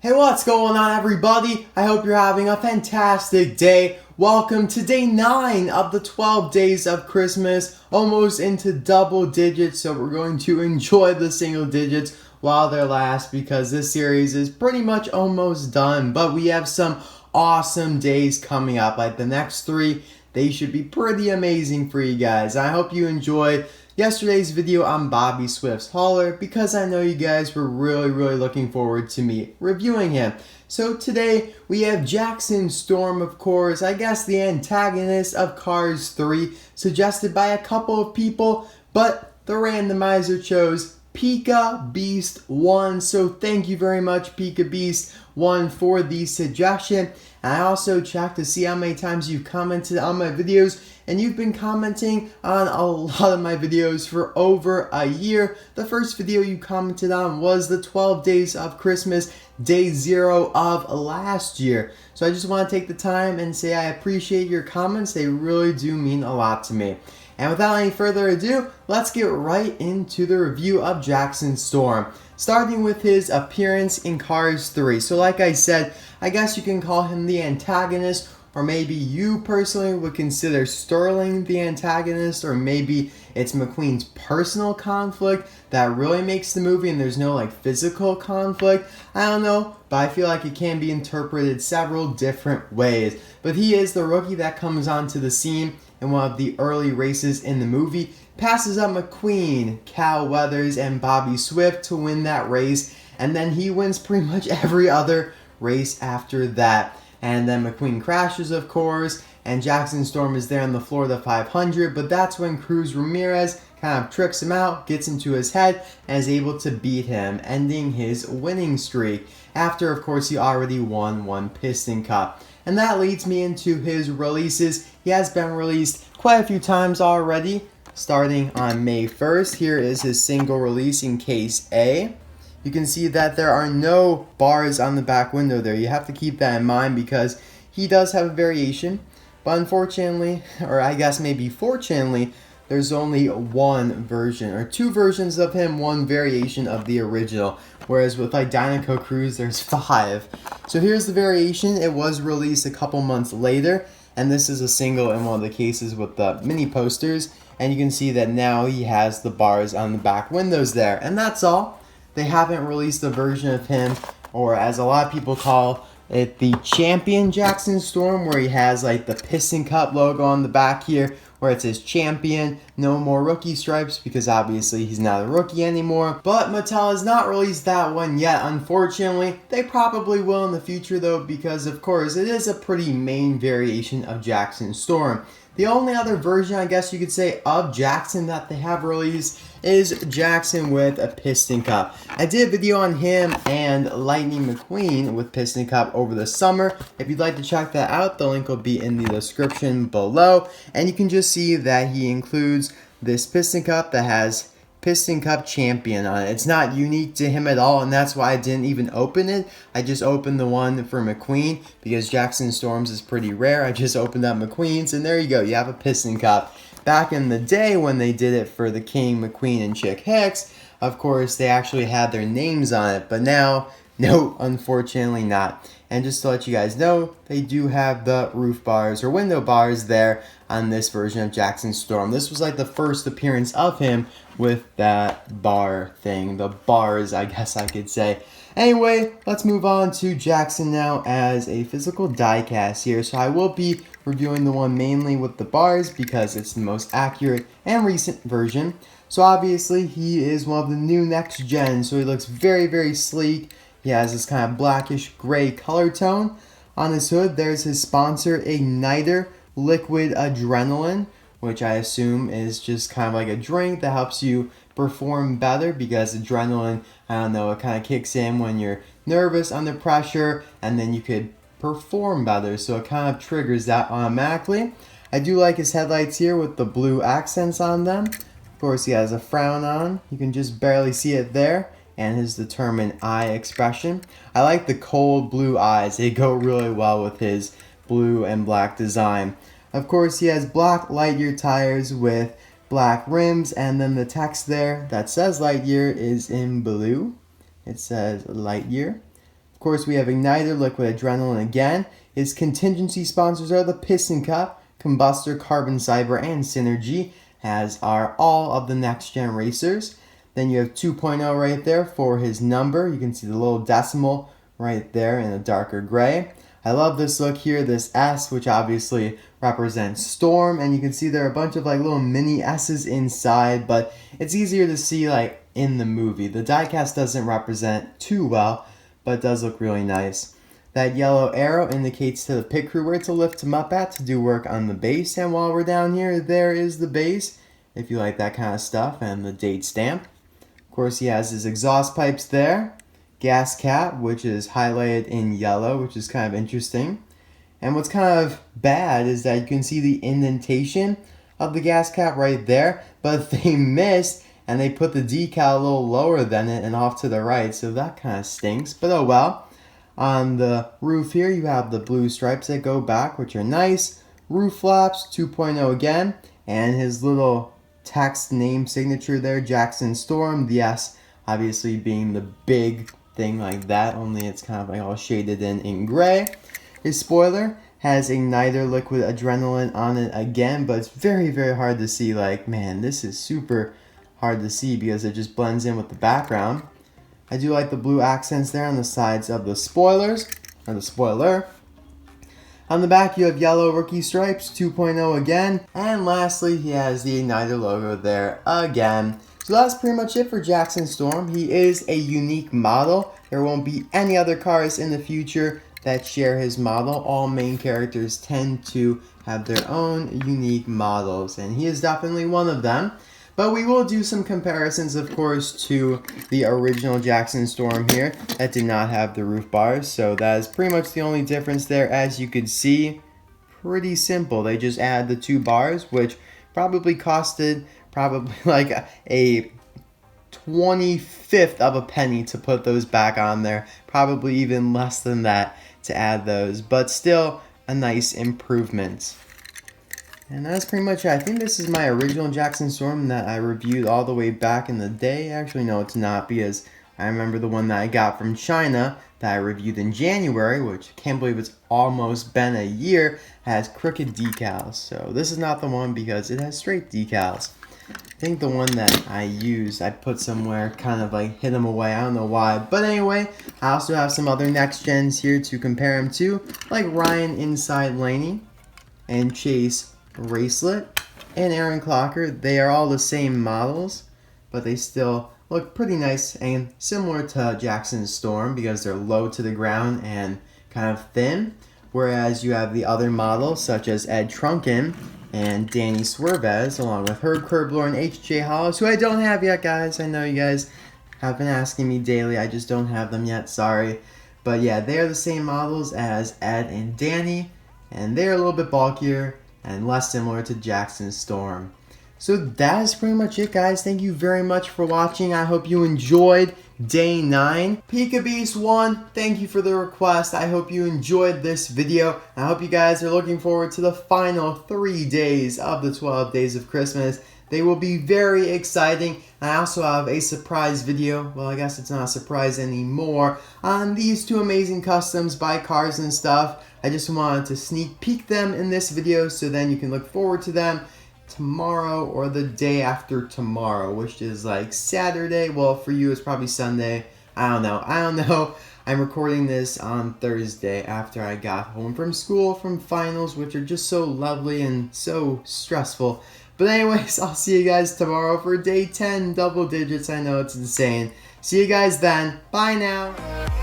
Hey, what's going on, everybody? I hope you're having a fantastic day. Welcome to day 9 of the 12 days of Christmas, almost into double digits, so we're going to enjoy the single digits while they last because this series is pretty much almost done, but we have some awesome days coming up. Like the next 3, they should be pretty amazing for you guys. I hope you enjoyed yesterday's video on Bobby Swift's hauler because I know you guys were really looking forward to me reviewing him. So today we have Jackson Storm, of course, I guess the antagonist of Cars 3, suggested by a couple of people, but the randomizer chose Pikabeast 1, so thank you very much Pikabeast 1 for the suggestion. And I also checked to see how many times you've commented on my videos, and you've been commenting on a lot of my videos for over a year. The first video you commented on was the 12 days of Christmas, day 0 of last year. So I just want to take the time and say I appreciate your comments. They really do mean a lot to me. And without any further ado, let's get right into the review of Jackson Storm, starting with his appearance in Cars 3. So like I said, I guess you can call him the antagonist, or maybe you personally would consider Sterling the antagonist, or maybe it's McQueen's personal conflict that really makes the movie and there's no like physical conflict. I don't know, but I feel like it can be interpreted several different ways. But he is the rookie that comes onto the scene in one of the early races in the movie, passes up McQueen, Cal Weathers, and Bobby Swift to win that race, and then he wins pretty much every other race after that. And then McQueen crashes, of course, and Jackson Storm is there on the Florida 500, but that's when Cruz Ramirez kind of tricks him out, gets into his head, and is able to beat him, ending his winning streak, after, of course, he already won one Piston Cup. And that leads me into his releases. He has been released quite a few times already, starting on May 1st. Here is his single release in Case A. You can see that there are no bars on the back window there. You have to keep that in mind because he does have a variation. But unfortunately, or I guess maybe fortunately, there's only one version, or 2 versions of him, 1 variation of the original. Whereas with like Dinoco Cruz, there's 5. So here's the variation. It was released a couple months later. And this is a single in one of the cases with the mini posters. And you can see that now he has the bars on the back windows there. And that's all. They haven't released a version of him, or as a lot of people call it, the Champion Jackson Storm, where he has like the Piston Cup logo on the back here, where it says Champion, no more rookie stripes, because obviously he's not a rookie anymore. But Mattel has not released that one yet, unfortunately. They probably will in the future though, because of course it is a pretty main variation of Jackson Storm. The only other version, I guess you could say, of Jackson that they have released is Jackson with a Piston Cup. I did a video on him and Lightning McQueen with Piston Cup over the summer. If you'd like to check that out, the link will be in the description below. And you can just see that he includes this Piston Cup that has Piston Cup Champion on it. It's not unique to him at all, and that's why I didn't even open it. I just opened the one for McQueen because Jackson Storms is pretty rare. I just opened up McQueen's, and there you go. You have a Piston Cup. Back in the day when they did it for the King, McQueen, and Chick Hicks, of course, they actually had their names on it, but now, no, unfortunately not. And just to let you guys know, they do have the roof bars or window bars there on this version of Jackson Storm. This was like the first appearance of him with that bar thing. The bars, I guess I could say. Anyway, let's move on to Jackson now as a physical diecast here. So I will be reviewing the one mainly with the bars because it's the most accurate and recent version. So obviously he is one of the new next gen, so he looks very sleek. He has this kind of blackish gray color tone. On his hood, there's his sponsor, Igniter Liquid Adrenaline, which I assume is just kind of like a drink that helps you perform better because adrenaline, I don't know, it kind of kicks in when you're nervous, under pressure, and then you could perform better. So it kind of triggers that automatically. I do like his headlights here with the blue accents on them. Of course, he has a frown on. You can just barely see it there. And his determined eye expression. I like the cold blue eyes. They go really well with his blue and black design. Of course, he has black Lightyear tires with black rims, and then the text there that says Lightyear is in blue. It says Lightyear. Of course, we have Igniter Liquid Adrenaline again. His contingency sponsors are the Piston Cup, Combustor, Carbon Cyber, and Synergy, as are all of the next-gen racers. Then you have 2.0 right there for his number. You can see the little decimal right there in a darker gray. I love this look here, this S, which obviously represents Storm, and you can see there are a bunch of like little mini S's inside, but it's easier to see like in the movie. The diecast doesn't represent too well, but it does look really nice. That yellow arrow indicates to the pit crew where to lift him up at to do work on the base, and while we're down here, there is the base, if you like that kind of stuff, and the date stamp. Of course, he has his exhaust pipes there. Gas cap, which is highlighted in yellow, which is kind of interesting. And what's kind of bad is that you can see the indentation of the gas cap right there, but they missed and they put the decal a little lower than it and off to the right, so that kind of stinks, but oh well. On the roof here, you have the blue stripes that go back, which are nice. Roof flaps, 2.0 again, and his little text name signature there, Jackson Storm, the S obviously being the big thing like that, only it's kind of like all shaded in gray. His spoiler has Igniter Liquid Adrenaline on it again, but it's very, very hard to see. Like, man, this is super hard to see because it just blends in with the background. I do like the blue accents there on the sides of the spoilers, or the spoiler. On the back, you have yellow rookie stripes, 2.0 again. And lastly, he has the Igniter logo there again. So that's pretty much it for Jackson Storm. He is a unique model. There won't be any other cars in the future that share his model. All main characters tend to have their own unique models, and he is definitely one of them. But we will do some comparisons, of course, to the original Jackson Storm here that did not have the roof bars. So that is pretty much the only difference there. As you could see, pretty simple. They just add the 2 bars, which probably costed like a 25th of a penny to put those back on there. Probably even less than that to add those, but still a nice improvement. And that's pretty much it. I think this is my original Jackson Storm that I reviewed all the way back in the day. Actually, no, it's not, because I remember the one that I got from China that I reviewed in January, which I can't believe it's almost been a year, has crooked decals. So this is not the one because it has straight decals. I think the one that I used, I put somewhere, kind of like hid them away. I don't know why. But anyway, I also have some other next gens here to compare them to, like Ryan Inside Laney and Chase Racelet and Aaron Clocker. They are all the same models, but they still look pretty nice and similar to Jackson Storm because they're low to the ground and kind of thin. Whereas you have the other models such as Ed Trunken and Danny Swervez, along with Herb Kerblor and H.J. Hollis, who I don't have yet, guys. I know you guys have been asking me daily. I just don't have them yet, sorry. But yeah, they're the same models as Ed and Danny, and they're a little bit bulkier and less similar to Jackson Storm. So that is pretty much it, guys. Thank you very much for watching. I hope you enjoyed day 9. Pikabeast 1, thank you for the request. I hope you enjoyed this video. I hope you guys are looking forward to the final 3 days of the 12 days of Christmas. They will be very exciting. I also have a surprise video, well, I guess it's not a surprise anymore, on these 2 amazing customs by cars and stuff. I just wanted to sneak peek them in this video so then you can look forward to them tomorrow or the day after tomorrow, which is like Saturday. Well, for you it's probably Sunday. I don't know. I'm recording this on Thursday after I got home from school from finals, which are just so lovely and so stressful. But anyways, I'll see you guys tomorrow for day 10, double digits. I know it's insane. See you guys then. Bye now.